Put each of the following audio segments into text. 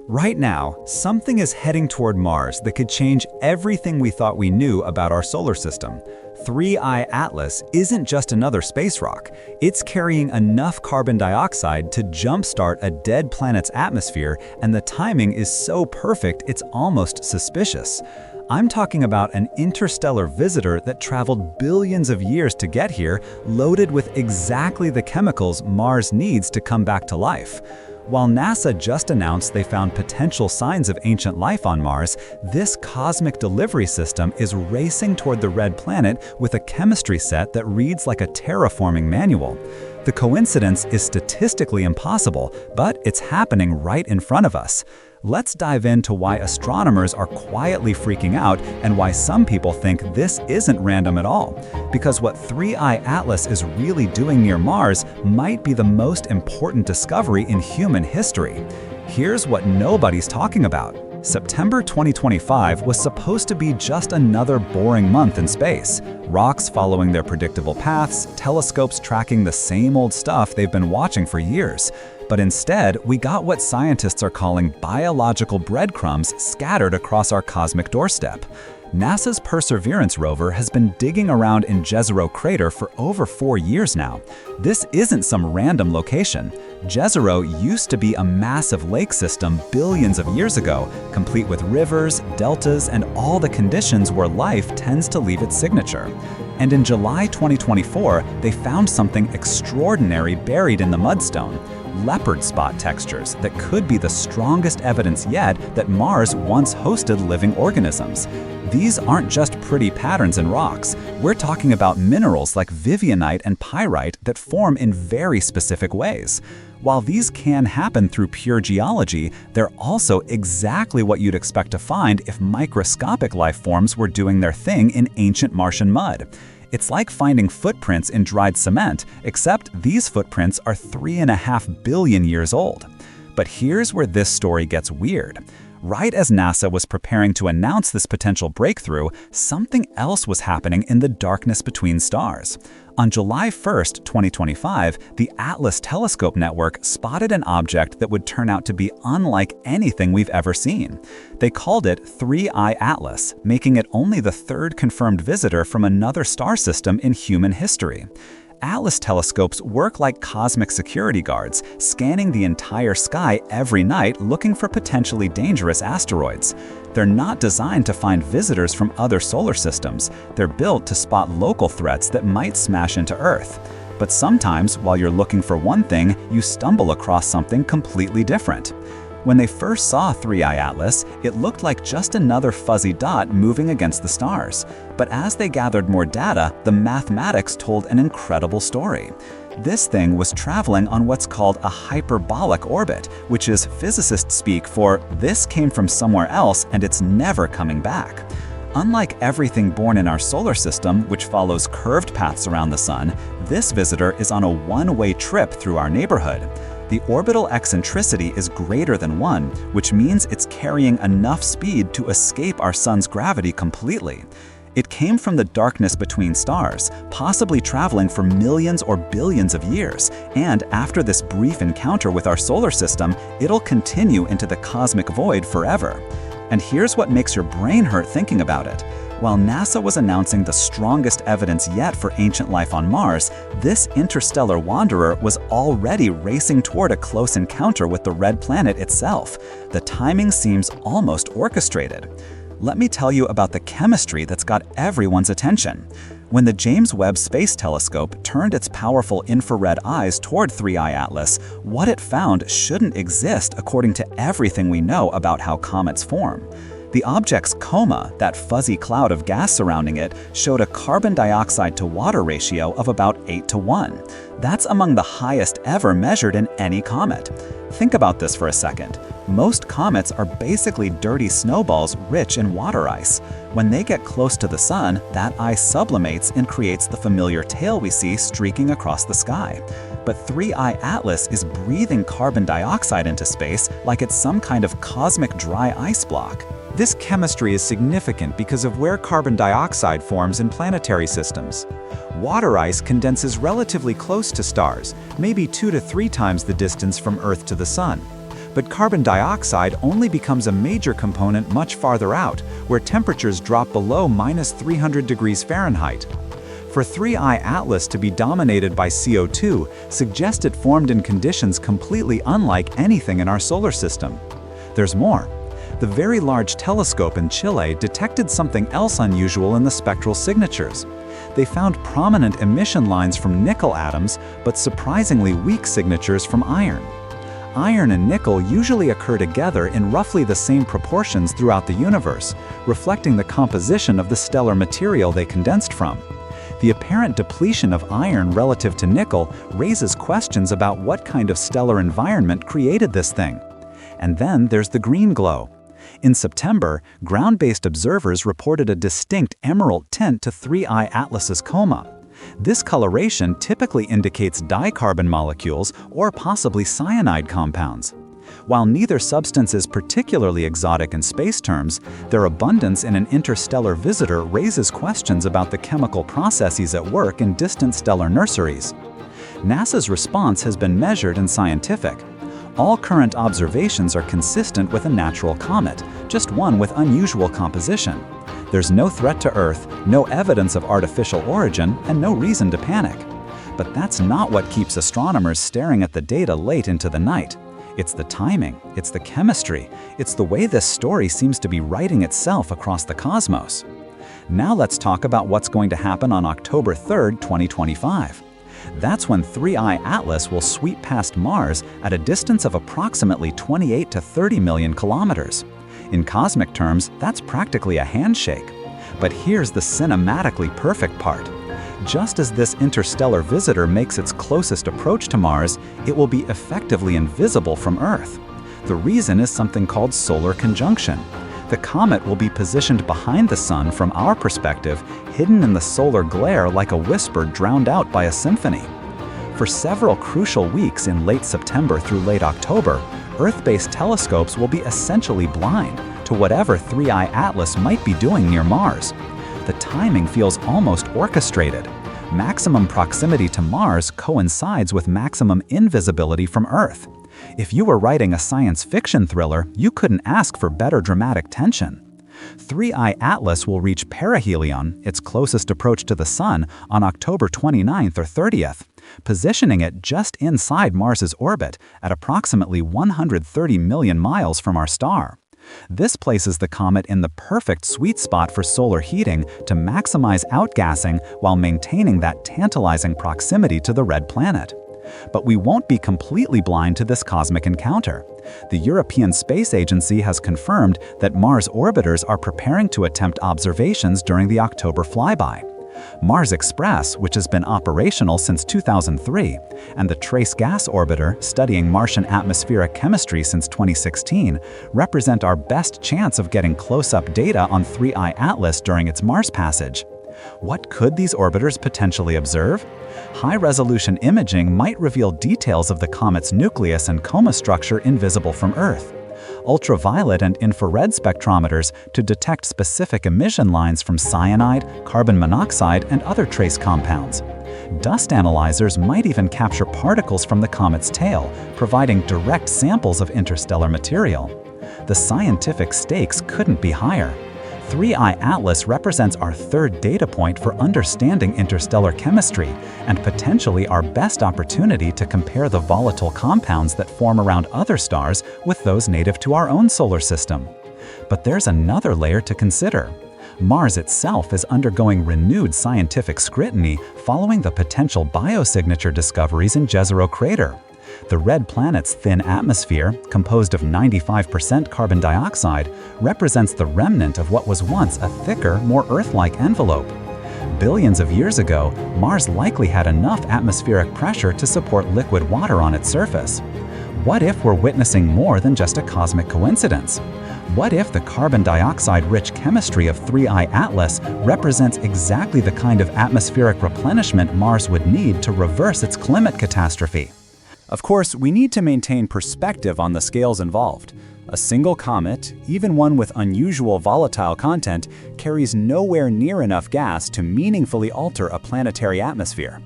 Right now, something is heading toward Mars that could change everything we thought we knew about our solar system. 3I Atlas isn't just another space rock. It's carrying enough carbon dioxide to jumpstart a dead planet's atmosphere, and the timing is so perfect it's almost suspicious. I'm talking about an interstellar visitor that traveled billions of years to get here, loaded with exactly the chemicals Mars needs to come back to life. While NASA just announced they found potential signs of ancient life on Mars, this cosmic delivery system is racing toward the red planet with a chemistry set that reads like a terraforming manual. The coincidence is statistically impossible, but it's happening right in front of us. Let's dive into why astronomers are quietly freaking out and why some people think this isn't random at all. Because what 3I Atlas is really doing near Mars might be the most important discovery in human history. Here's what nobody's talking about. September 2025 was supposed to be just another boring month in space. Rocks following their predictable paths, telescopes tracking the same old stuff they've been watching for years. But instead, we got what scientists are calling biological breadcrumbs scattered across our cosmic doorstep. NASA's Perseverance rover has been digging around in Jezero crater for over 4 years now. This isn't some random location. Jezero used to be a massive lake system billions of years ago, complete with rivers, deltas, and all the conditions where life tends to leave its signature. And in July 2024, they found something extraordinary buried in the mudstone. Leopard spot textures that could be the strongest evidence yet that Mars once hosted living organisms. These aren't just pretty patterns in rocks. We're talking about minerals like vivianite and pyrite that form in very specific ways. While these can happen through pure geology, they're also exactly what you'd expect to find if microscopic life forms were doing their thing in ancient Martian mud. It's like finding footprints in dried cement, except these footprints are 3.5 billion years old. But here's where this story gets weird. Right as NASA was preparing to announce this potential breakthrough, something else was happening in the darkness between stars. On July 1st, 2025, the Atlas Telescope Network spotted an object that would turn out to be unlike anything we've ever seen. They called it 3I Atlas, making it only the third confirmed visitor from another star system in human history. Atlas telescopes work like cosmic security guards, scanning the entire sky every night looking for potentially dangerous asteroids. They're not designed to find visitors from other solar systems. They're built to spot local threats that might smash into Earth. But sometimes, while you're looking for one thing, you stumble across something completely different. When they first saw 3I Atlas, it looked like just another fuzzy dot moving against the stars. But as they gathered more data, the mathematics told an incredible story. This thing was traveling on what's called a hyperbolic orbit, which is physicists speak for this came from somewhere else and it's never coming back. Unlike everything born in our solar system, which follows curved paths around the sun, this visitor is on a one-way trip through our neighborhood. The orbital eccentricity is greater than 1, which means it's carrying enough speed to escape our sun's gravity completely. It came from the darkness between stars, possibly traveling for millions or billions of years, and after this brief encounter with our solar system, it'll continue into the cosmic void forever. And here's what makes your brain hurt thinking about it. While NASA was announcing the strongest evidence yet for ancient life on Mars, this interstellar wanderer was already racing toward a close encounter with the red planet itself. The timing seems almost orchestrated. Let me tell you about the chemistry that's got everyone's attention. When the James Webb Space Telescope turned its powerful infrared eyes toward 3I Atlas, what it found shouldn't exist according to everything we know about how comets form. The object's coma, that fuzzy cloud of gas surrounding it, showed a carbon dioxide to water ratio of about 8:1. That's among the highest ever measured in any comet. Think about this for a second. Most comets are basically dirty snowballs rich in water ice. When they get close to the sun, that ice sublimates and creates the familiar tail we see streaking across the sky. But 3I Atlas is breathing carbon dioxide into space like it's some kind of cosmic dry ice block. This chemistry is significant because of where carbon dioxide forms in planetary systems. Water ice condenses relatively close to stars, maybe 2 to 3 times the distance from Earth to the Sun. But carbon dioxide only becomes a major component much farther out, where temperatures drop below -300 degrees Fahrenheit. For 3I Atlas to be dominated by CO2 suggests it formed in conditions completely unlike anything in our solar system. There's more. The Very Large Telescope in Chile detected something else unusual in the spectral signatures. They found prominent emission lines from nickel atoms, but surprisingly weak signatures from iron. Iron and nickel usually occur together in roughly the same proportions throughout the universe, reflecting the composition of the stellar material they condensed from. The apparent depletion of iron relative to nickel raises questions about what kind of stellar environment created this thing. And then there's the green glow. In September, ground-based observers reported a distinct emerald tint to 3I Atlas's coma. This coloration typically indicates dicarbon molecules or possibly cyanide compounds. While neither substance is particularly exotic in space terms, their abundance in an interstellar visitor raises questions about the chemical processes at work in distant stellar nurseries. NASA's response has been measured and scientific. All current observations are consistent with a natural comet, just one with unusual composition. There's no threat to Earth, no evidence of artificial origin, and no reason to panic. But that's not what keeps astronomers staring at the data late into the night. It's the timing, it's the chemistry, it's the way this story seems to be writing itself across the cosmos. Now let's talk about what's going to happen on October 3rd, 2025. That's when 3I Atlas will sweep past Mars at a distance of approximately 28 to 30 million kilometers. In cosmic terms, that's practically a handshake. But here's the cinematically perfect part. Just as this interstellar visitor makes its closest approach to Mars, it will be effectively invisible from Earth. The reason is something called solar conjunction. The comet will be positioned behind the Sun from our perspective, hidden in the solar glare like a whisper drowned out by a symphony. For several crucial weeks in late September through late October, Earth-based telescopes will be essentially blind to whatever 3I Atlas might be doing near Mars. The timing feels almost orchestrated. Maximum proximity to Mars coincides with maximum invisibility from Earth. If you were writing a science fiction thriller, you couldn't ask for better dramatic tension. 3I Atlas will reach perihelion, its closest approach to the Sun, on October 29th or 30th, positioning it just inside Mars's orbit at approximately 130 million miles from our star. This places the comet in the perfect sweet spot for solar heating to maximize outgassing while maintaining that tantalizing proximity to the red planet. But we won't be completely blind to this cosmic encounter. The European Space Agency has confirmed that Mars orbiters are preparing to attempt observations during the October flyby. Mars Express, which has been operational since 2003, and the Trace Gas Orbiter, studying Martian atmospheric chemistry since 2016, represent our best chance of getting close-up data on 3I Atlas during its Mars passage. What could these orbiters potentially observe? High-resolution imaging might reveal details of the comet's nucleus and coma structure invisible from Earth. Ultraviolet and infrared spectrometers to detect specific emission lines from cyanide, carbon monoxide, and other trace compounds. Dust analyzers might even capture particles from the comet's tail, providing direct samples of interstellar material. The scientific stakes couldn't be higher. 3I Atlas represents our third data point for understanding interstellar chemistry and potentially our best opportunity to compare the volatile compounds that form around other stars with those native to our own solar system. But there's another layer to consider. Mars itself is undergoing renewed scientific scrutiny following the potential biosignature discoveries in Jezero Crater. The red planet's thin atmosphere, composed of 95% carbon dioxide, represents the remnant of what was once a thicker, more Earth-like envelope. Billions of years ago, Mars likely had enough atmospheric pressure to support liquid water on its surface. What if we're witnessing more than just a cosmic coincidence? What if the carbon dioxide-rich chemistry of 3I Atlas represents exactly the kind of atmospheric replenishment Mars would need to reverse its climate catastrophe? Of course, we need to maintain perspective on the scales involved. A single comet, even one with unusual volatile content, carries nowhere near enough gas to meaningfully alter a planetary atmosphere.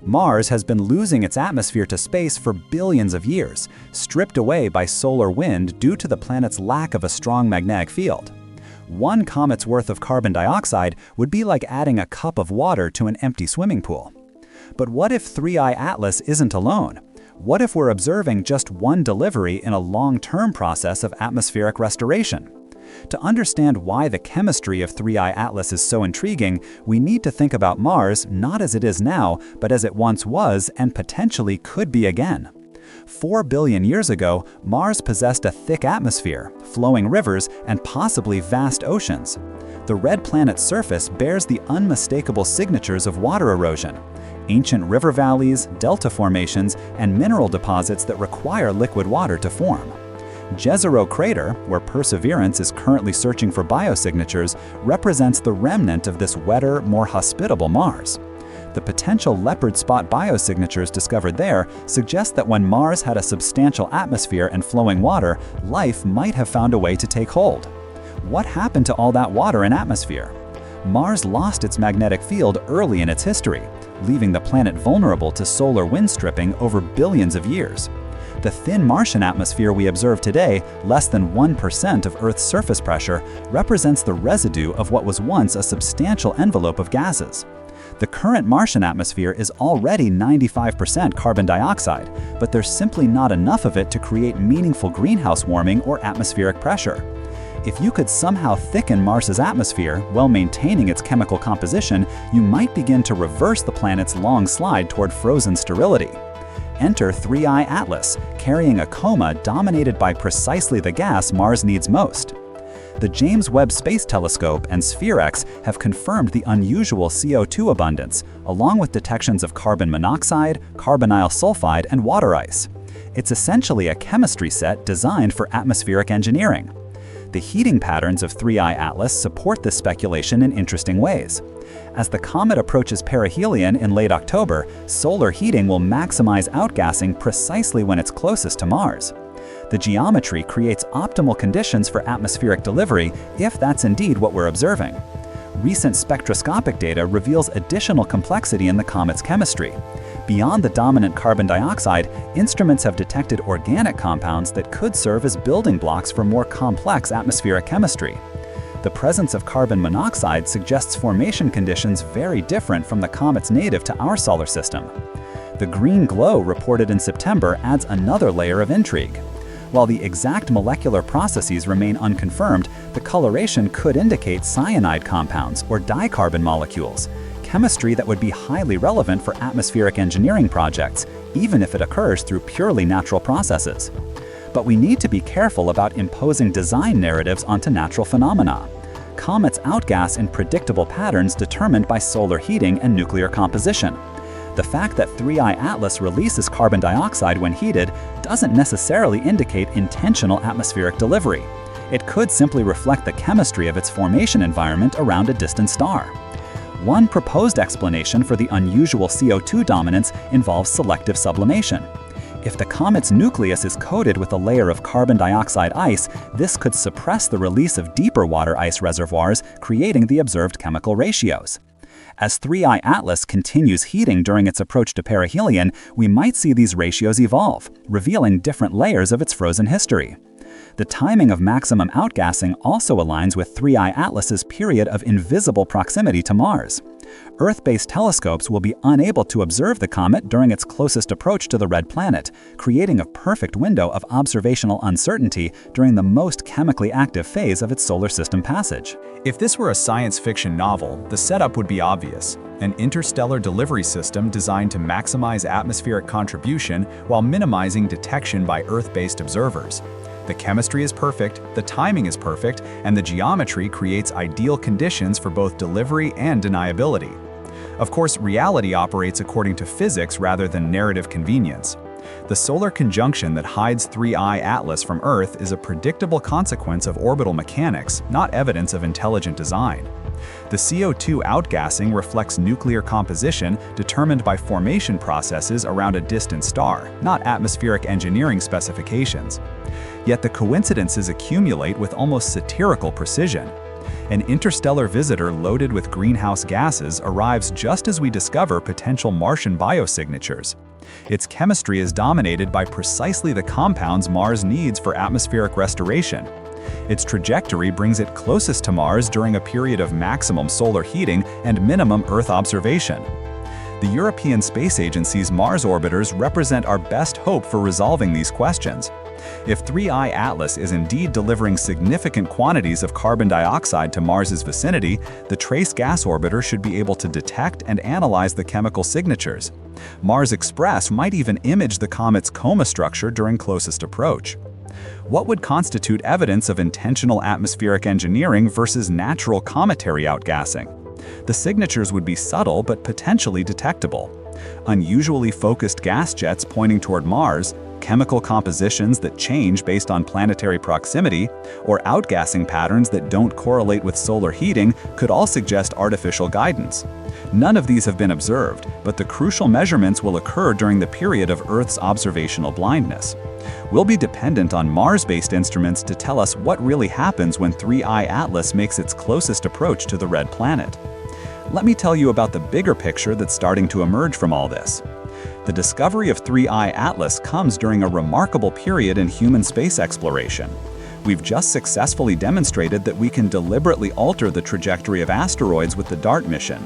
Mars has been losing its atmosphere to space for billions of years, stripped away by solar wind due to the planet's lack of a strong magnetic field. One comet's worth of carbon dioxide would be like adding a cup of water to an empty swimming pool. But what if 3I Atlas isn't alone? What if we're observing just one delivery in a long-term process of atmospheric restoration? To understand why the chemistry of 3I Atlas is so intriguing, we need to think about Mars not as it is now, but as it once was and potentially could be again. 4 billion years ago, Mars possessed a thick atmosphere, flowing rivers, and possibly vast oceans. The red planet's surface bears the unmistakable signatures of water erosion: ancient river valleys, delta formations, and mineral deposits that require liquid water to form. Jezero Crater, where Perseverance is currently searching for biosignatures, represents the remnant of this wetter, more hospitable Mars. The potential leopard spot biosignatures discovered there suggest that when Mars had a substantial atmosphere and flowing water, life might have found a way to take hold. What happened to all that water and atmosphere? Mars lost its magnetic field early in its history, leaving the planet vulnerable to solar wind stripping over billions of years. The thin Martian atmosphere we observe today, less than 1% of Earth's surface pressure, represents the residue of what was once a substantial envelope of gases. The current Martian atmosphere is already 95% carbon dioxide, but there's simply not enough of it to create meaningful greenhouse warming or atmospheric pressure. If you could somehow thicken Mars's atmosphere while maintaining its chemical composition, you might begin to reverse the planet's long slide toward frozen sterility. Enter 3I Atlas, carrying a coma dominated by precisely the gas Mars needs most. The James Webb Space Telescope and SphereX have confirmed the unusual CO2 abundance, along with detections of carbon monoxide, carbonyl sulfide, and water ice. It's essentially a chemistry set designed for atmospheric engineering. The heating patterns of 3I Atlas support this speculation in interesting ways. As the comet approaches perihelion in late October, solar heating will maximize outgassing precisely when it's closest to Mars. The geometry creates optimal conditions for atmospheric delivery if that's indeed what we're observing. Recent spectroscopic data reveals additional complexity in the comet's chemistry. Beyond the dominant carbon dioxide, instruments have detected organic compounds that could serve as building blocks for more complex atmospheric chemistry. The presence of carbon monoxide suggests formation conditions very different from the comets native to our solar system. The green glow reported in September adds another layer of intrigue. While the exact molecular processes remain unconfirmed, the coloration could indicate cyanide compounds or dicarbon molecules, chemistry that would be highly relevant for atmospheric engineering projects, even if it occurs through purely natural processes. But we need to be careful about imposing design narratives onto natural phenomena. Comets outgas in predictable patterns determined by solar heating and nuclear composition. The fact that 3I Atlas releases carbon dioxide when heated doesn't necessarily indicate intentional atmospheric delivery. It could simply reflect the chemistry of its formation environment around a distant star. One proposed explanation for the unusual CO2 dominance involves selective sublimation. If the comet's nucleus is coated with a layer of carbon dioxide ice, this could suppress the release of deeper water ice reservoirs, creating the observed chemical ratios. As 3I Atlas continues heating during its approach to perihelion, we might see these ratios evolve, revealing different layers of its frozen history. The timing of maximum outgassing also aligns with 3I Atlas's period of invisible proximity to Mars. Earth-based telescopes will be unable to observe the comet during its closest approach to the red planet, creating a perfect window of observational uncertainty during the most chemically active phase of its solar system passage. If this were a science fiction novel, the setup would be obvious: an interstellar delivery system designed to maximize atmospheric contribution while minimizing detection by Earth-based observers. The chemistry is perfect, the timing is perfect, and the geometry creates ideal conditions for both delivery and deniability. Of course, reality operates according to physics rather than narrative convenience. The solar conjunction that hides 3I Atlas from Earth is a predictable consequence of orbital mechanics, not evidence of intelligent design. The CO2 outgassing reflects nuclear composition determined by formation processes around a distant star, not atmospheric engineering specifications. Yet the coincidences accumulate with almost satirical precision. An interstellar visitor loaded with greenhouse gases arrives just as we discover potential Martian biosignatures. Its chemistry is dominated by precisely the compounds Mars needs for atmospheric restoration. Its trajectory brings it closest to Mars during a period of maximum solar heating and minimum Earth observation. The European Space Agency's Mars orbiters represent our best hope for resolving these questions. If 3I Atlas is indeed delivering significant quantities of carbon dioxide to Mars's vicinity, the Trace Gas Orbiter should be able to detect and analyze the chemical signatures. Mars Express might even image the comet's coma structure during closest approach. What would constitute evidence of intentional atmospheric engineering versus natural cometary outgassing? The signatures would be subtle but potentially detectable. Unusually focused gas jets pointing toward Mars, chemical compositions that change based on planetary proximity, or outgassing patterns that don't correlate with solar heating could all suggest artificial guidance. None of these have been observed, but the crucial measurements will occur during the period of Earth's observational blindness. We'll be dependent on Mars-based instruments to tell us what really happens when 3I Atlas makes its closest approach to the red planet. Let me tell you about the bigger picture that's starting to emerge from all this. The discovery of 3I Atlas comes during a remarkable period in human space exploration. We've just successfully demonstrated that we can deliberately alter the trajectory of asteroids with the DART mission.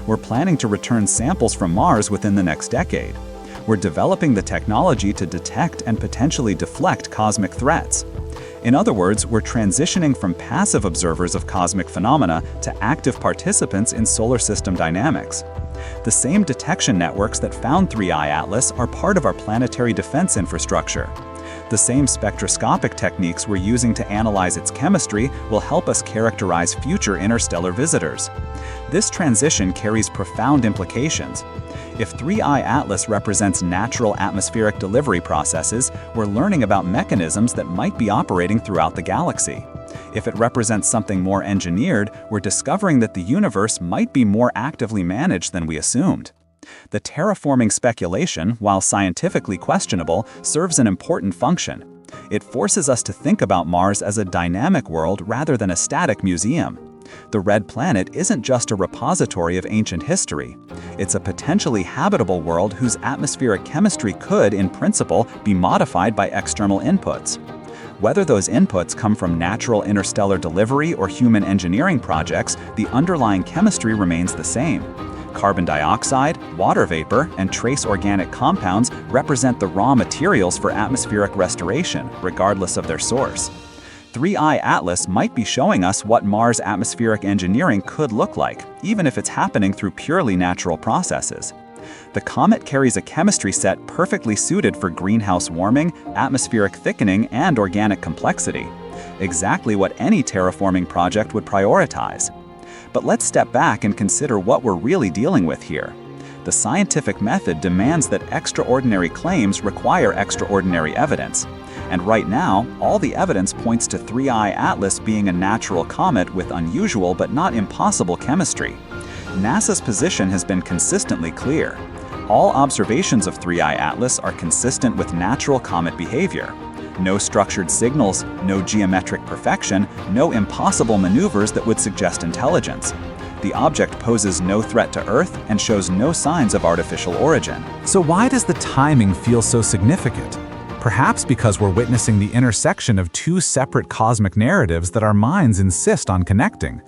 We're planning to return samples from Mars within the next decade. We're developing the technology to detect and potentially deflect cosmic threats. In other words, we're transitioning from passive observers of cosmic phenomena to active participants in solar system dynamics. The same detection networks that found 3I Atlas are part of our planetary defense infrastructure. The same spectroscopic techniques we're using to analyze its chemistry will help us characterize future interstellar visitors. This transition carries profound implications. If 3I Atlas represents natural atmospheric delivery processes, we're learning about mechanisms that might be operating throughout the galaxy. If it represents something more engineered, we're discovering that the universe might be more actively managed than we assumed. The terraforming speculation, while scientifically questionable, serves an important function. It forces us to think about Mars as a dynamic world rather than a static museum. The red planet isn't just a repository of ancient history. It's a potentially habitable world whose atmospheric chemistry could, in principle, be modified by external inputs. Whether those inputs come from natural interstellar delivery or human engineering projects, the underlying chemistry remains the same. Carbon dioxide, water vapor, and trace organic compounds represent the raw materials for atmospheric restoration, regardless of their source. 3I Atlas might be showing us what Mars atmospheric engineering could look like, even if it's happening through purely natural processes. The comet carries a chemistry set perfectly suited for greenhouse warming, atmospheric thickening, and organic complexity. Exactly what any terraforming project would prioritize. But let's step back and consider what we're really dealing with here. The scientific method demands that extraordinary claims require extraordinary evidence. And right now, all the evidence points to 3I Atlas being a natural comet with unusual but not impossible chemistry. NASA's position has been consistently clear. All observations of 3I Atlas are consistent with natural comet behavior. No structured signals, no geometric perfection, no impossible maneuvers that would suggest intelligence. The object poses no threat to Earth and shows no signs of artificial origin. So why does the timing feel so significant? Perhaps because we're witnessing the intersection of two separate cosmic narratives that our minds insist on connecting.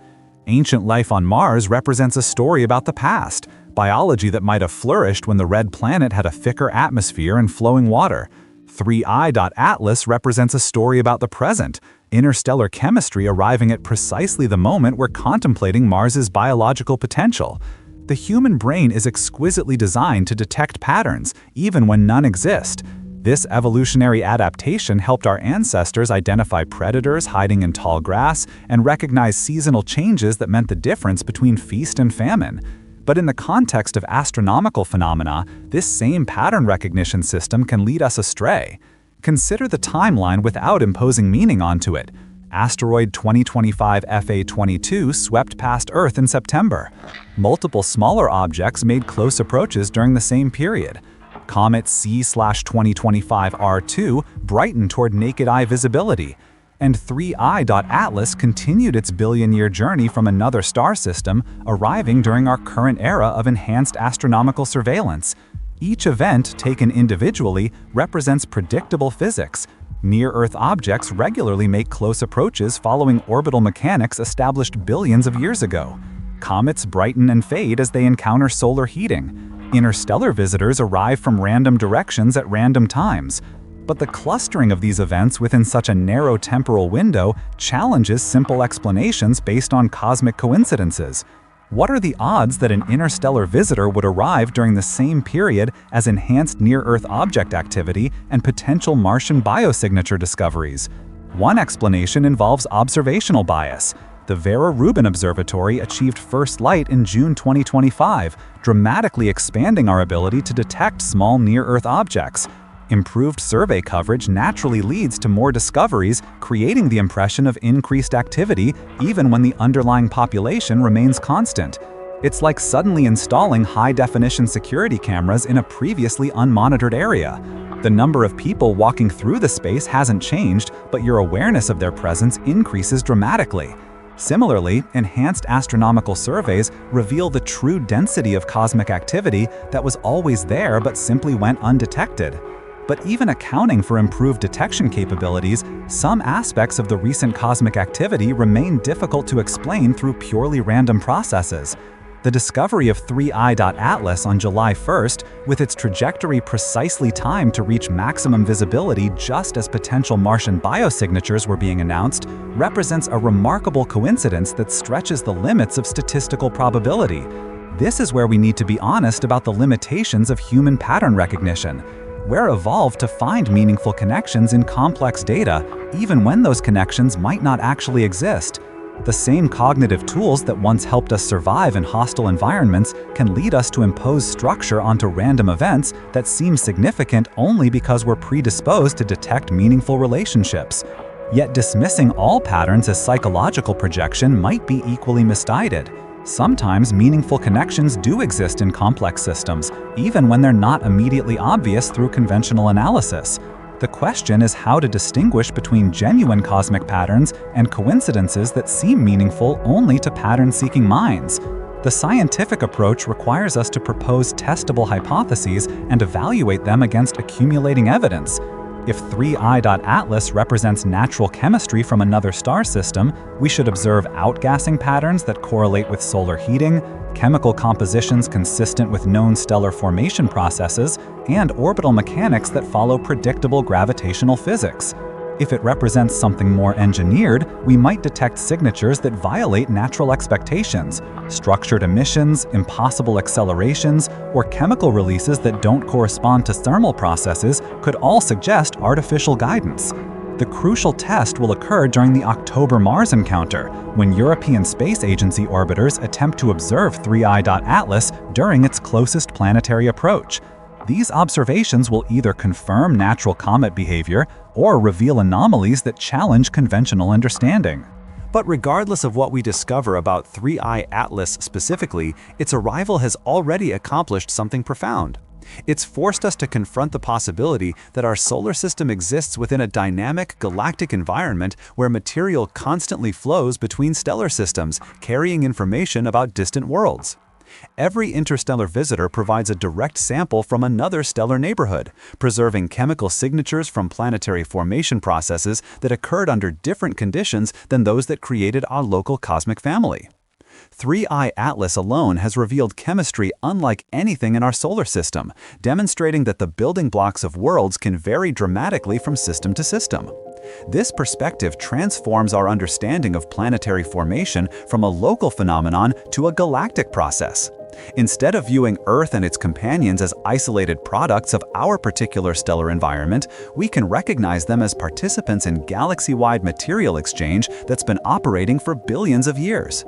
Ancient life on Mars represents a story about the past, biology that might have flourished when the red planet had a thicker atmosphere and flowing water. 3I Atlas represents a story about the present, interstellar chemistry arriving at precisely the moment we're contemplating Mars's biological potential. The human brain is exquisitely designed to detect patterns, even when none exist. This evolutionary adaptation helped our ancestors identify predators hiding in tall grass and recognize seasonal changes that meant the difference between feast and famine. But in the context of astronomical phenomena, this same pattern recognition system can lead us astray. Consider the timeline without imposing meaning onto it. Asteroid 2025 FA22 swept past Earth in September. Multiple smaller objects made close approaches during the same period. Comet C/2025 R2 brightened toward naked eye visibility. And 3i.Atlas continued its billion-year journey from another star system, arriving during our current era of enhanced astronomical surveillance. Each event, taken individually, represents predictable physics. Near-Earth objects regularly make close approaches following orbital mechanics established billions of years ago. Comets brighten and fade as they encounter solar heating. Interstellar visitors arrive from random directions at random times. But the clustering of these events within such a narrow temporal window challenges simple explanations based on cosmic coincidences. What are the odds that an interstellar visitor would arrive during the same period as enhanced near-Earth object activity and potential Martian biosignature discoveries? One explanation involves observational bias. The Vera Rubin Observatory achieved first light in June 2025, dramatically expanding our ability to detect small near-Earth objects. Improved survey coverage naturally leads to more discoveries, creating the impression of increased activity even when the underlying population remains constant. It's like suddenly installing high-definition security cameras in a previously unmonitored area. The number of people walking through the space hasn't changed, but your awareness of their presence increases dramatically. Similarly, enhanced astronomical surveys reveal the true density of cosmic activity that was always there but simply went undetected. But even accounting for improved detection capabilities, some aspects of the recent cosmic activity remain difficult to explain through purely random processes. The discovery of 3i.Atlas on July 1st, with its trajectory precisely timed to reach maximum visibility just as potential Martian biosignatures were being announced, represents a remarkable coincidence that stretches the limits of statistical probability. This is where we need to be honest about the limitations of human pattern recognition. We're evolved to find meaningful connections in complex data, even when those connections might not actually exist. The same cognitive tools that once helped us survive in hostile environments can lead us to impose structure onto random events that seem significant only because we're predisposed to detect meaningful relationships. Yet dismissing all patterns as psychological projection might be equally misguided. Sometimes meaningful connections do exist in complex systems, even when they're not immediately obvious through conventional analysis. The question is how to distinguish between genuine cosmic patterns and coincidences that seem meaningful only to pattern-seeking minds. The scientific approach requires us to propose testable hypotheses and evaluate them against accumulating evidence. If 3i.Atlas represents natural chemistry from another star system, we should observe outgassing patterns that correlate with solar heating, chemical compositions consistent with known stellar formation processes, and orbital mechanics that follow predictable gravitational physics. If it represents something more engineered, we might detect signatures that violate natural expectations. Structured emissions, impossible accelerations, or chemical releases that don't correspond to thermal processes could all suggest artificial guidance. The crucial test will occur during the October Mars encounter, when European Space Agency orbiters attempt to observe 3i.Atlas during its closest planetary approach. These observations will either confirm natural comet behavior or reveal anomalies that challenge conventional understanding. But regardless of what we discover about 3i.Atlas specifically, its arrival has already accomplished something profound. It's forced us to confront the possibility that our solar system exists within a dynamic galactic environment where material constantly flows between stellar systems, carrying information about distant worlds. Every interstellar visitor provides a direct sample from another stellar neighborhood, preserving chemical signatures from planetary formation processes that occurred under different conditions than those that created our local cosmic family. 3i.Atlas alone has revealed chemistry unlike anything in our solar system, demonstrating that the building blocks of worlds can vary dramatically from system to system. This perspective transforms our understanding of planetary formation from a local phenomenon to a galactic process. Instead of viewing Earth and its companions as isolated products of our particular stellar environment, we can recognize them as participants in galaxy-wide material exchange that's been operating for billions of years.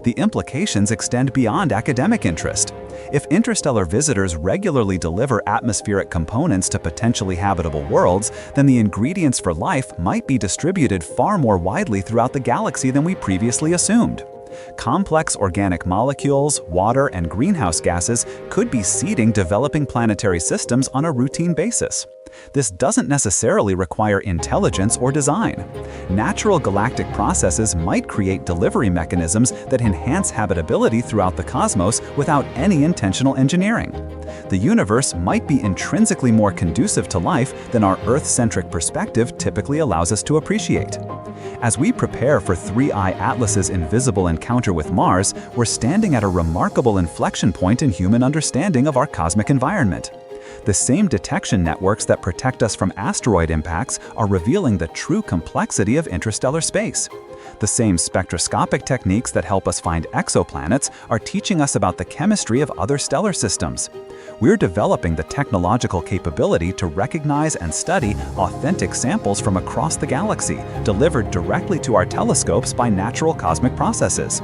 The implications extend beyond academic interest. If interstellar visitors regularly deliver atmospheric components to potentially habitable worlds, then the ingredients for life might be distributed far more widely throughout the galaxy than we previously assumed. Complex organic molecules, water, and greenhouse gases could be seeding developing planetary systems on a routine basis. This doesn't necessarily require intelligence or design. Natural galactic processes might create delivery mechanisms that enhance habitability throughout the cosmos without any intentional engineering. The universe might be intrinsically more conducive to life than our Earth-centric perspective typically allows us to appreciate. As we prepare for 3I Atlas's invisible encounter with Mars, we're standing at a remarkable inflection point in human understanding of our cosmic environment. The same detection networks that protect us from asteroid impacts are revealing the true complexity of interstellar space. The same spectroscopic techniques that help us find exoplanets are teaching us about the chemistry of other stellar systems. We're developing the technological capability to recognize and study authentic samples from across the galaxy, delivered directly to our telescopes by natural cosmic processes.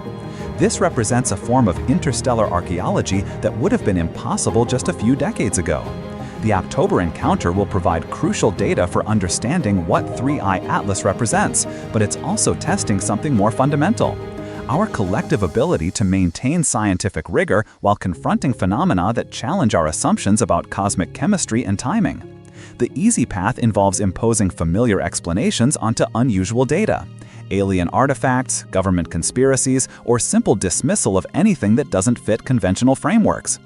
This represents a form of interstellar archaeology that would have been impossible just a few decades ago. The October encounter will provide crucial data for understanding what 3I Atlas represents, but it's also testing something more fundamental: our collective ability to maintain scientific rigor while confronting phenomena that challenge our assumptions about cosmic chemistry and timing. The easy path involves imposing familiar explanations onto unusual data: alien artifacts, government conspiracies, or simple dismissal of anything that doesn't fit conventional frameworks.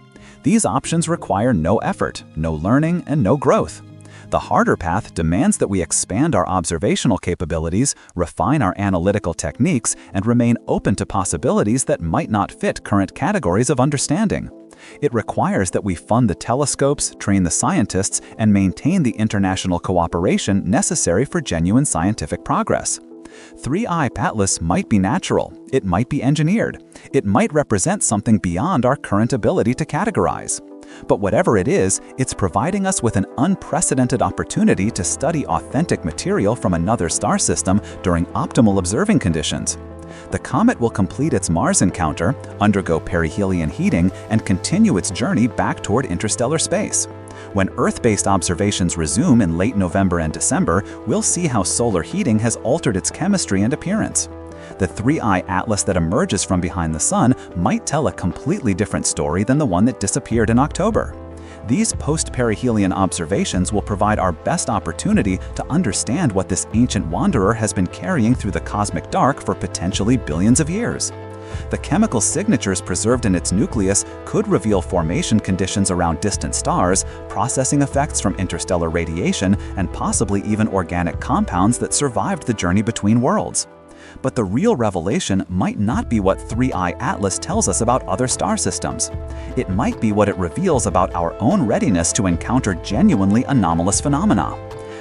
These options require no effort, no learning, and no growth. The harder path demands that we expand our observational capabilities, refine our analytical techniques, and remain open to possibilities that might not fit current categories of understanding. It requires that we fund the telescopes, train the scientists, and maintain the international cooperation necessary for genuine scientific progress. 3I Atlas might be natural, it might be engineered, it might represent something beyond our current ability to categorize. But whatever it is, it's providing us with an unprecedented opportunity to study authentic material from another star system during optimal observing conditions. The comet will complete its Mars encounter, undergo perihelion heating, and continue its journey back toward interstellar space. When Earth-based observations resume in late November and December, we'll see how solar heating has altered its chemistry and appearance. The 3I Atlas that emerges from behind the Sun might tell a completely different story than the one that disappeared in October. These post-perihelion observations will provide our best opportunity to understand what this ancient wanderer has been carrying through the cosmic dark for potentially billions of years. The chemical signatures preserved in its nucleus could reveal formation conditions around distant stars, processing effects from interstellar radiation, and possibly even organic compounds that survived the journey between worlds. But the real revelation might not be what 3I Atlas tells us about other star systems. It might be what it reveals about our own readiness to encounter genuinely anomalous phenomena.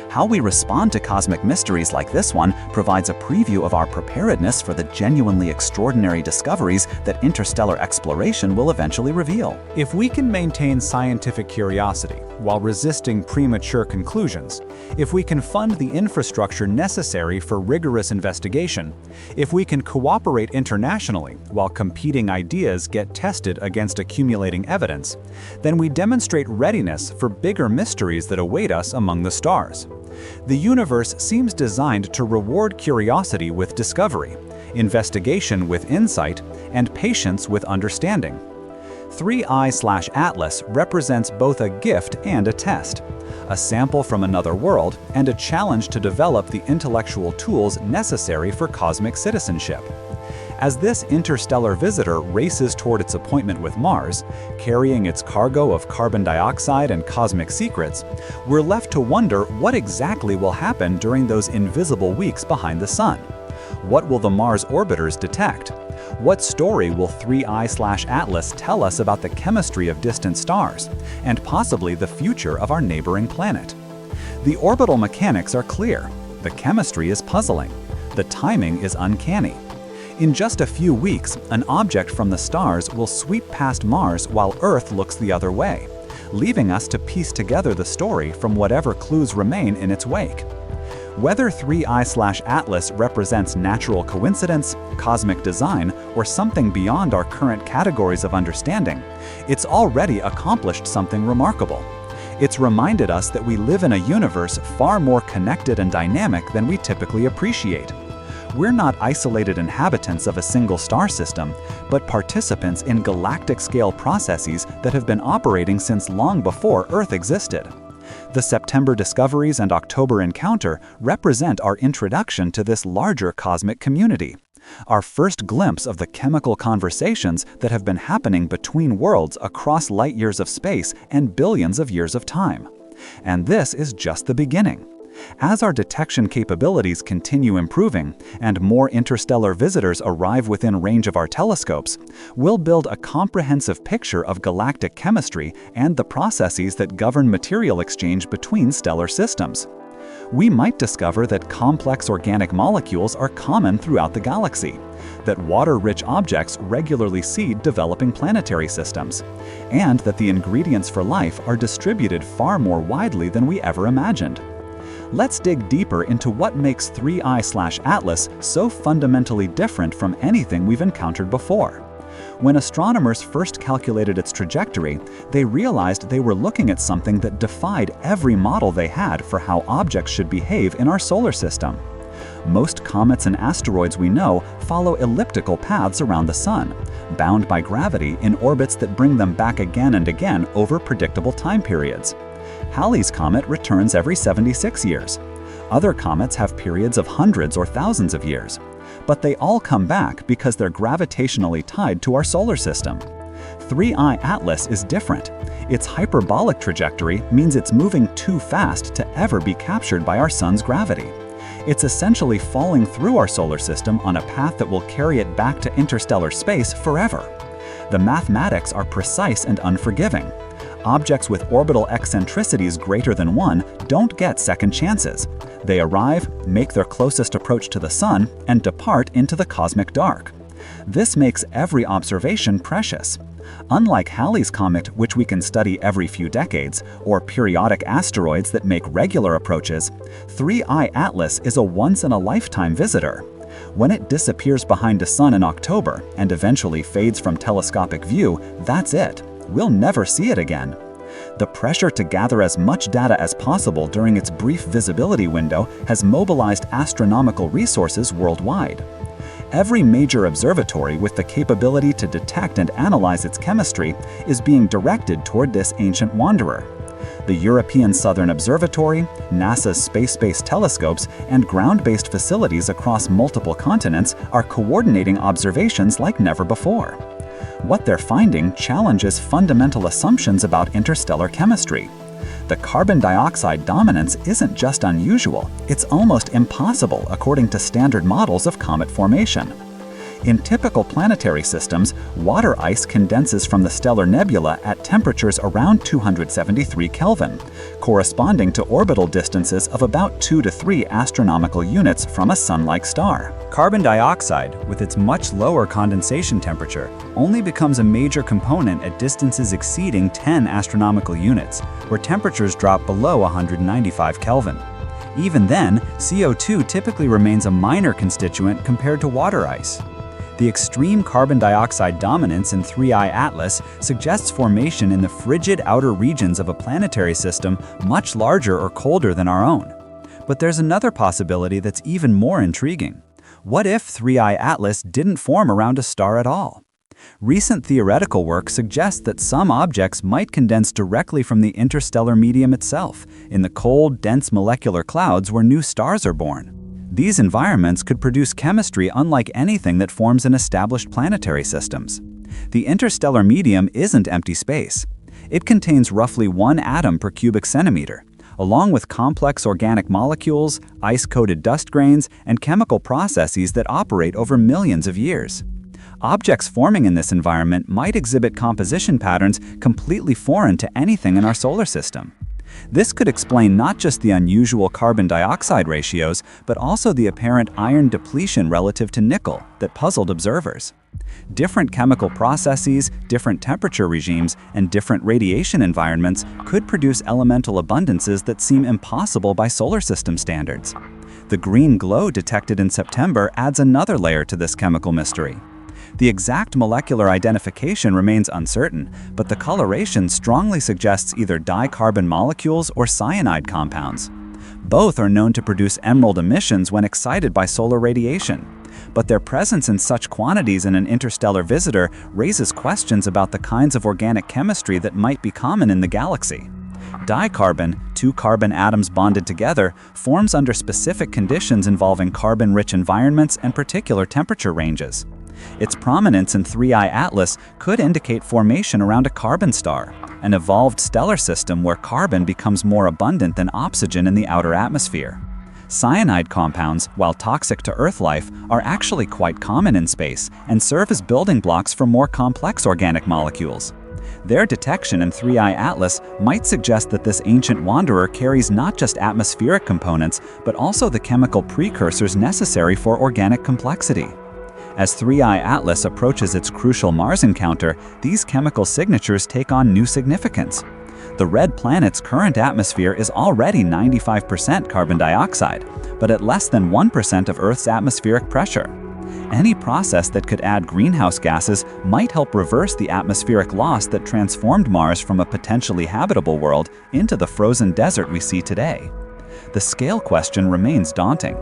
How we respond to cosmic mysteries like this one provides a preview of our preparedness for the genuinely extraordinary discoveries that interstellar exploration will eventually reveal. If we can maintain scientific curiosity while resisting premature conclusions, if we can fund the infrastructure necessary for rigorous investigation, if we can cooperate internationally while competing ideas get tested against accumulating evidence, then we demonstrate readiness for bigger mysteries that await us among the stars. The universe seems designed to reward curiosity with discovery, investigation with insight, and patience with understanding. 3I/Atlas represents both a gift and a test, a sample from another world and a challenge to develop the intellectual tools necessary for cosmic citizenship. As this interstellar visitor races toward its appointment with Mars, carrying its cargo of carbon dioxide and cosmic secrets, we're left to wonder what exactly will happen during those invisible weeks behind the Sun. What will the Mars orbiters detect? What story will 3I/Atlas tell us about the chemistry of distant stars, and possibly the future of our neighboring planet? The orbital mechanics are clear. The chemistry is puzzling. The timing is uncanny. In just a few weeks, an object from the stars will sweep past Mars while Earth looks the other way, leaving us to piece together the story from whatever clues remain in its wake. Whether 3I/Atlas represents natural coincidence, cosmic design, or something beyond our current categories of understanding, it's already accomplished something remarkable. It's reminded us that we live in a universe far more connected and dynamic than we typically appreciate. We're not isolated inhabitants of a single star system, but participants in galactic-scale processes that have been operating since long before Earth existed. The September discoveries and October encounter represent our introduction to this larger cosmic community, our first glimpse of the chemical conversations that have been happening between worlds across light years of space and billions of years of time. And this is just the beginning. As our detection capabilities continue improving and more interstellar visitors arrive within range of our telescopes, we'll build a comprehensive picture of galactic chemistry and the processes that govern material exchange between stellar systems. We might discover that complex organic molecules are common throughout the galaxy, that water-rich objects regularly seed developing planetary systems, and that the ingredients for life are distributed far more widely than we ever imagined. Let's dig deeper into what makes 3I/Atlas so fundamentally different from anything we've encountered before. When astronomers first calculated its trajectory, they realized they were looking at something that defied every model they had for how objects should behave in our solar system. Most comets and asteroids we know follow elliptical paths around the Sun, bound by gravity in orbits that bring them back again and again over predictable time periods. Halley's Comet returns every 76 years. Other comets have periods of hundreds or thousands of years. But they all come back because they're gravitationally tied to our solar system. 3I/Atlas is different. Its hyperbolic trajectory means it's moving too fast to ever be captured by our Sun's gravity. It's essentially falling through our solar system on a path that will carry it back to interstellar space forever. The mathematics are precise and unforgiving. Objects with orbital eccentricities greater than 1 don't get second chances. They arrive, make their closest approach to the Sun, and depart into the cosmic dark. This makes every observation precious. Unlike Halley's Comet, which we can study every few decades, or periodic asteroids that make regular approaches, 3I/Atlas is a once-in-a-lifetime visitor. When it disappears behind the Sun in October and eventually fades from telescopic view, that's it. We'll never see it again. The pressure to gather as much data as possible during its brief visibility window has mobilized astronomical resources worldwide. Every major observatory with the capability to detect and analyze its chemistry is being directed toward this ancient wanderer. The European Southern Observatory, NASA's space-based telescopes, and ground-based facilities across multiple continents are coordinating observations like never before. What they're finding challenges fundamental assumptions about interstellar chemistry. The carbon dioxide dominance isn't just unusual, it's almost impossible according to standard models of comet formation. In typical planetary systems, water ice condenses from the stellar nebula at temperatures around 273 Kelvin, corresponding to orbital distances of about 2 to 3 astronomical units from a Sun-like star. Carbon dioxide, with its much lower condensation temperature, only becomes a major component at distances exceeding 10 astronomical units, where temperatures drop below 195 Kelvin. Even then, CO2 typically remains a minor constituent compared to water ice. The extreme carbon dioxide dominance in 3I/Atlas suggests formation in the frigid outer regions of a planetary system much larger or colder than our own. But there's another possibility that's even more intriguing. What if 3I/Atlas didn't form around a star at all? Recent theoretical work suggests that some objects might condense directly from the interstellar medium itself, in the cold, dense molecular clouds where new stars are born. These environments could produce chemistry unlike anything that forms in established planetary systems. The interstellar medium isn't empty space. It contains roughly 1 atom per cubic centimeter, along with complex organic molecules, ice-coated dust grains, and chemical processes that operate over millions of years. Objects forming in this environment might exhibit composition patterns completely foreign to anything in our solar system. This could explain not just the unusual carbon dioxide ratios, but also the apparent iron depletion relative to nickel that puzzled observers. Different chemical processes, different temperature regimes, and different radiation environments could produce elemental abundances that seem impossible by solar system standards. The green glow detected in September adds another layer to this chemical mystery. The exact molecular identification remains uncertain, but the coloration strongly suggests either dicarbon molecules or cyanide compounds. Both are known to produce emerald emissions when excited by solar radiation, but their presence in such quantities in an interstellar visitor raises questions about the kinds of organic chemistry that might be common in the galaxy. Dicarbon, two carbon atoms bonded together, forms under specific conditions involving carbon-rich environments and particular temperature ranges. Its prominence in 3I Atlas could indicate formation around a carbon star, an evolved stellar system where carbon becomes more abundant than oxygen in the outer atmosphere. Cyanide compounds, while toxic to Earth life, are actually quite common in space and serve as building blocks for more complex organic molecules. Their detection in 3I Atlas might suggest that this ancient wanderer carries not just atmospheric components, but also the chemical precursors necessary for organic complexity. As 3I Atlas approaches its crucial Mars encounter, these chemical signatures take on new significance. The red planet's current atmosphere is already 95% carbon dioxide, but at less than 1% of Earth's atmospheric pressure. Any process that could add greenhouse gases might help reverse the atmospheric loss that transformed Mars from a potentially habitable world into the frozen desert we see today. The scale question remains daunting.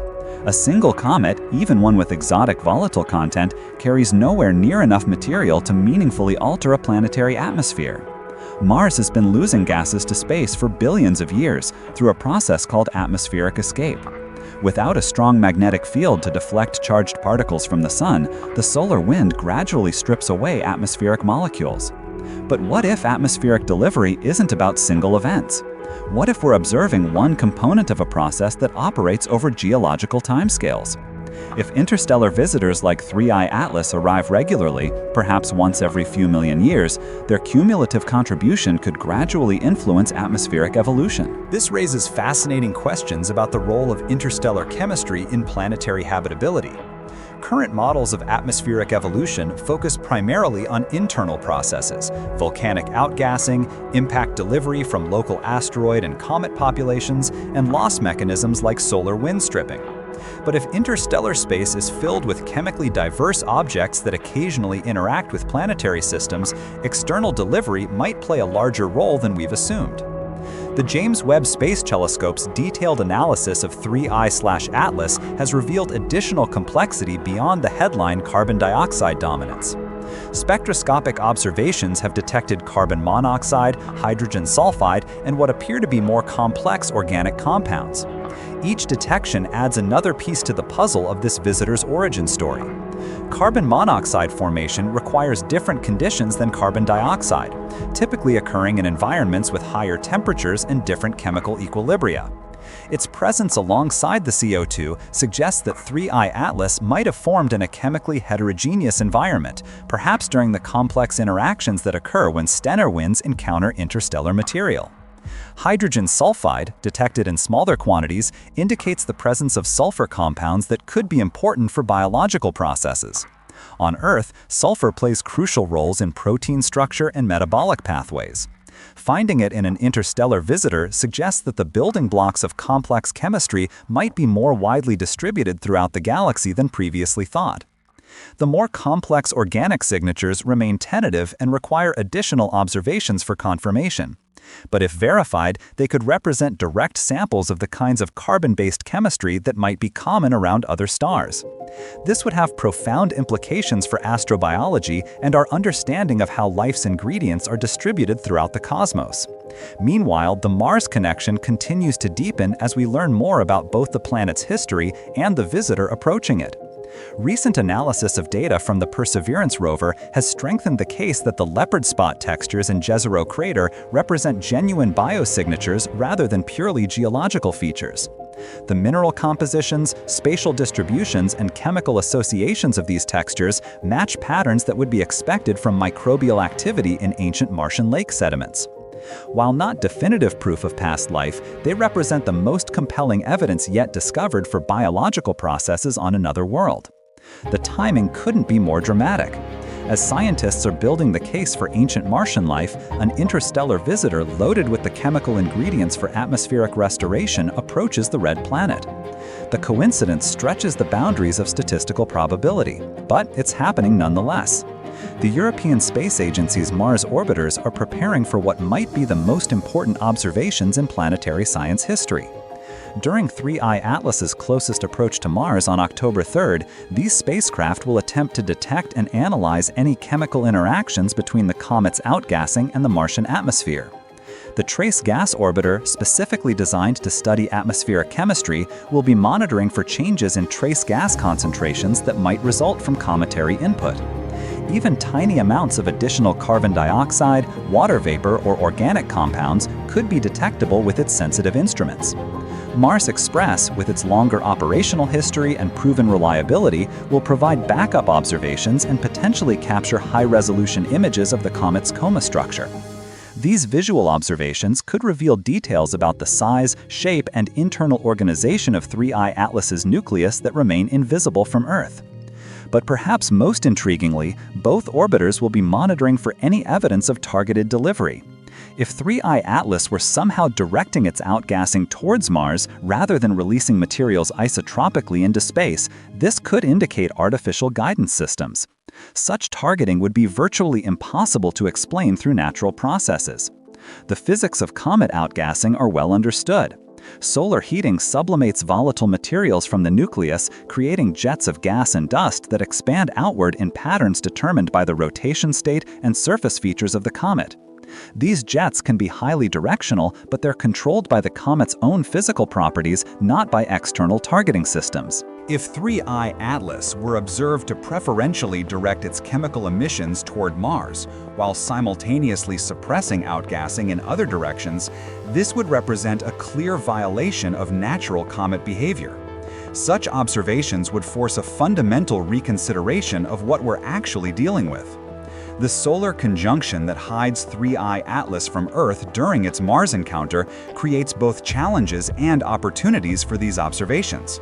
A single comet, even one with exotic volatile content, carries nowhere near enough material to meaningfully alter a planetary atmosphere. Mars has been losing gases to space for billions of years through a process called atmospheric escape. Without a strong magnetic field to deflect charged particles from the sun, the solar wind gradually strips away atmospheric molecules. But what if atmospheric delivery isn't about single events? What if we're observing one component of a process that operates over geological timescales? If interstellar visitors like 3I Atlas arrive regularly, perhaps once every few million years, their cumulative contribution could gradually influence atmospheric evolution. This raises fascinating questions about the role of interstellar chemistry in planetary habitability. Current models of atmospheric evolution focus primarily on internal processes, volcanic outgassing, impact delivery from local asteroid and comet populations, and loss mechanisms like solar wind stripping. But if interstellar space is filled with chemically diverse objects that occasionally interact with planetary systems, external delivery might play a larger role than we've assumed. The James Webb Space Telescope's detailed analysis of 3I/Atlas has revealed additional complexity beyond the headline carbon dioxide dominance. Spectroscopic observations have detected carbon monoxide, hydrogen sulfide, and what appear to be more complex organic compounds. Each detection adds another piece to the puzzle of this visitor's origin story. Carbon monoxide formation requires different conditions than carbon dioxide, typically occurring in environments with higher temperatures and different chemical equilibria. Its presence alongside the CO2 suggests that 3I Atlas might have formed in a chemically heterogeneous environment, perhaps during the complex interactions that occur when stellar winds encounter interstellar material. Hydrogen sulfide, detected in smaller quantities, indicates the presence of sulfur compounds that could be important for biological processes. On Earth, sulfur plays crucial roles in protein structure and metabolic pathways. Finding it in an interstellar visitor suggests that the building blocks of complex chemistry might be more widely distributed throughout the galaxy than previously thought. The more complex organic signatures remain tentative and require additional observations for confirmation. But if verified, they could represent direct samples of the kinds of carbon-based chemistry that might be common around other stars. This would have profound implications for astrobiology and our understanding of how life's ingredients are distributed throughout the cosmos. Meanwhile, the Mars connection continues to deepen as we learn more about both the planet's history and the visitor approaching it. Recent analysis of data from the Perseverance rover has strengthened the case that the leopard spot textures in Jezero crater represent genuine biosignatures rather than purely geological features. The mineral compositions, spatial distributions, and chemical associations of these textures match patterns that would be expected from microbial activity in ancient Martian lake sediments. While not definitive proof of past life, they represent the most compelling evidence yet discovered for biological processes on another world. The timing couldn't be more dramatic. As scientists are building the case for ancient Martian life, an interstellar visitor loaded with the chemical ingredients for atmospheric restoration approaches the red planet. The coincidence stretches the boundaries of statistical probability, but it's happening nonetheless. The European Space Agency's Mars orbiters are preparing for what might be the most important observations in planetary science history. During 3I Atlas's closest approach to Mars on October 3rd, these spacecraft will attempt to detect and analyze any chemical interactions between the comet's outgassing and the Martian atmosphere. The Trace Gas Orbiter, specifically designed to study atmospheric chemistry, will be monitoring for changes in trace gas concentrations that might result from cometary input. Even tiny amounts of additional carbon dioxide, water vapor, or organic compounds could be detectable with its sensitive instruments. Mars Express, with its longer operational history and proven reliability, will provide backup observations and potentially capture high-resolution images of the comet's coma structure. These visual observations could reveal details about the size, shape, and internal organization of 3I Atlas's nucleus that remain invisible from Earth. But perhaps most intriguingly, both orbiters will be monitoring for any evidence of targeted delivery. If 3I Atlas were somehow directing its outgassing towards Mars rather than releasing materials isotropically into space, this could indicate artificial guidance systems. Such targeting would be virtually impossible to explain through natural processes. The physics of comet outgassing are well understood. Solar heating sublimates volatile materials from the nucleus, creating jets of gas and dust that expand outward in patterns determined by the rotation state and surface features of the comet. These jets can be highly directional, but they're controlled by the comet's own physical properties, not by external targeting systems. If 3I Atlas were observed to preferentially direct its chemical emissions toward Mars, while simultaneously suppressing outgassing in other directions, this would represent a clear violation of natural comet behavior. Such observations would force a fundamental reconsideration of what we're actually dealing with. The solar conjunction that hides 3I Atlas from Earth during its Mars encounter creates both challenges and opportunities for these observations.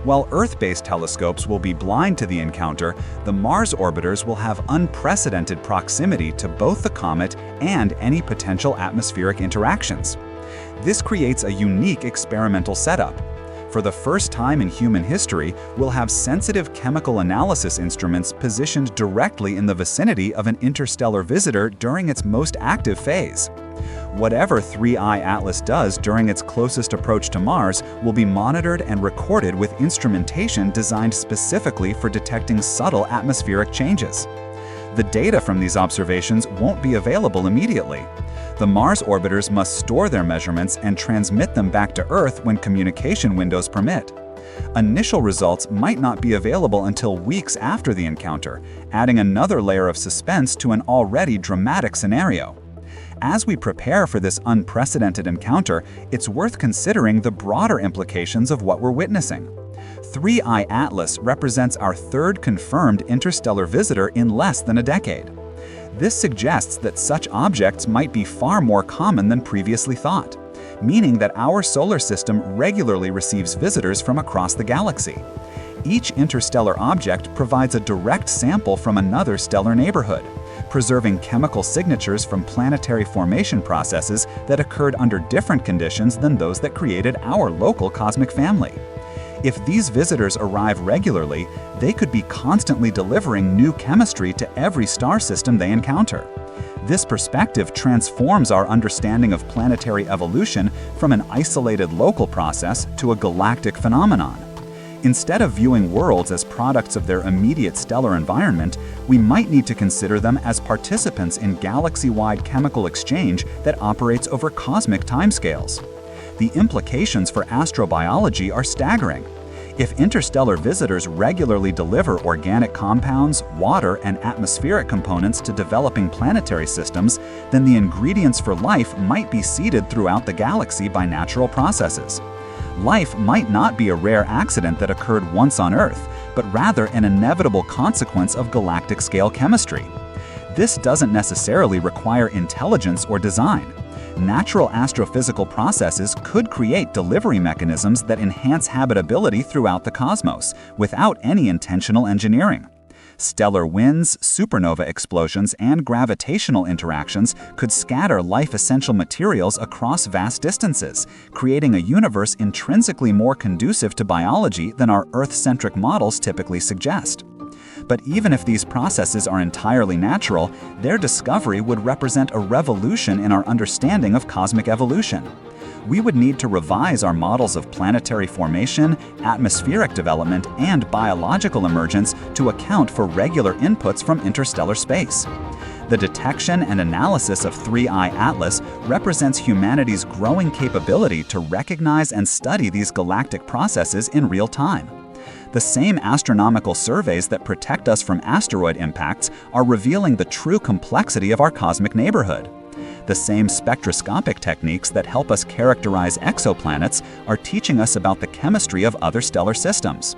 While Earth-based telescopes will be blind to the encounter, the Mars orbiters will have unprecedented proximity to both the comet and any potential atmospheric interactions. This creates a unique experimental setup. For the first time in human history, we'll have sensitive chemical analysis instruments positioned directly in the vicinity of an interstellar visitor during its most active phase. Whatever 3I Atlas does during its closest approach to Mars will be monitored and recorded with instrumentation designed specifically for detecting subtle atmospheric changes. The data from these observations won't be available immediately. The Mars orbiters must store their measurements and transmit them back to Earth when communication windows permit. Initial results might not be available until weeks after the encounter, adding another layer of suspense to an already dramatic scenario. As we prepare for this unprecedented encounter, it's worth considering the broader implications of what we're witnessing. 3I Atlas represents our third confirmed interstellar visitor in less than a decade. This suggests that such objects might be far more common than previously thought, meaning that our solar system regularly receives visitors from across the galaxy. Each interstellar object provides a direct sample from another stellar neighborhood, preserving chemical signatures from planetary formation processes that occurred under different conditions than those that created our local cosmic family. If these visitors arrive regularly, they could be constantly delivering new chemistry to every star system they encounter. This perspective transforms our understanding of planetary evolution from an isolated local process to a galactic phenomenon. Instead of viewing worlds as products of their immediate stellar environment, we might need to consider them as participants in galaxy-wide chemical exchange that operates over cosmic timescales. The implications for astrobiology are staggering. If interstellar visitors regularly deliver organic compounds, water, and atmospheric components to developing planetary systems, then the ingredients for life might be seeded throughout the galaxy by natural processes. Life might not be a rare accident that occurred once on Earth, but rather an inevitable consequence of galactic-scale chemistry. This doesn't necessarily require intelligence or design. Natural astrophysical processes could create delivery mechanisms that enhance habitability throughout the cosmos, without any intentional engineering. Stellar winds, supernova explosions, and gravitational interactions could scatter life-essential materials across vast distances, creating a universe intrinsically more conducive to biology than our Earth-centric models typically suggest. But even if these processes are entirely natural, their discovery would represent a revolution in our understanding of cosmic evolution. We would need to revise our models of planetary formation, atmospheric development, and biological emergence to account for regular inputs from interstellar space. The detection and analysis of 3I Atlas represents humanity's growing capability to recognize and study these galactic processes in real time. The same astronomical surveys that protect us from asteroid impacts are revealing the true complexity of our cosmic neighborhood. The same spectroscopic techniques that help us characterize exoplanets are teaching us about the chemistry of other stellar systems.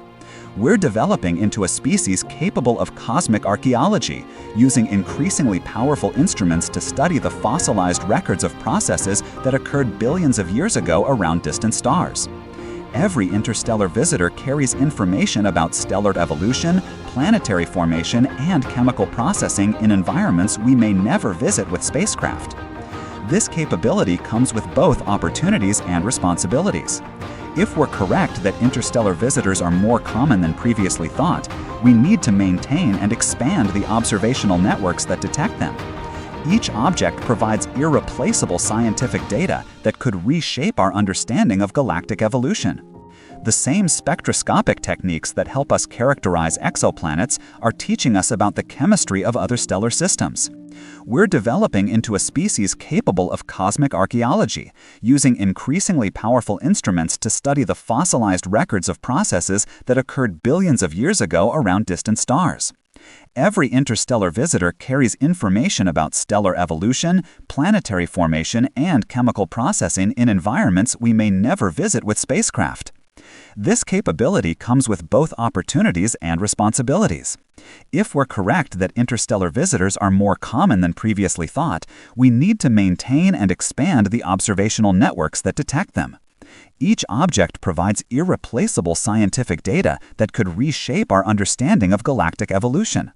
We're developing into a species capable of cosmic archaeology, using increasingly powerful instruments to study the fossilized records of processes that occurred billions of years ago around distant stars. Every interstellar visitor carries information about stellar evolution, planetary formation, and chemical processing in environments we may never visit with spacecraft. This capability comes with both opportunities and responsibilities. If we're correct that interstellar visitors are more common than previously thought, we need to maintain and expand the observational networks that detect them. Each object provides irreplaceable scientific data that could reshape our understanding of galactic evolution. The same spectroscopic techniques that help us characterize exoplanets are teaching us about the chemistry of other stellar systems. We're developing into a species capable of cosmic archaeology, using increasingly powerful instruments to study the fossilized records of processes that occurred billions of years ago around distant stars. Every interstellar visitor carries information about stellar evolution, planetary formation, and chemical processing in environments we may never visit with spacecraft. This capability comes with both opportunities and responsibilities. If we're correct that interstellar visitors are more common than previously thought, we need to maintain and expand the observational networks that detect them. Each object provides irreplaceable scientific data that could reshape our understanding of galactic evolution.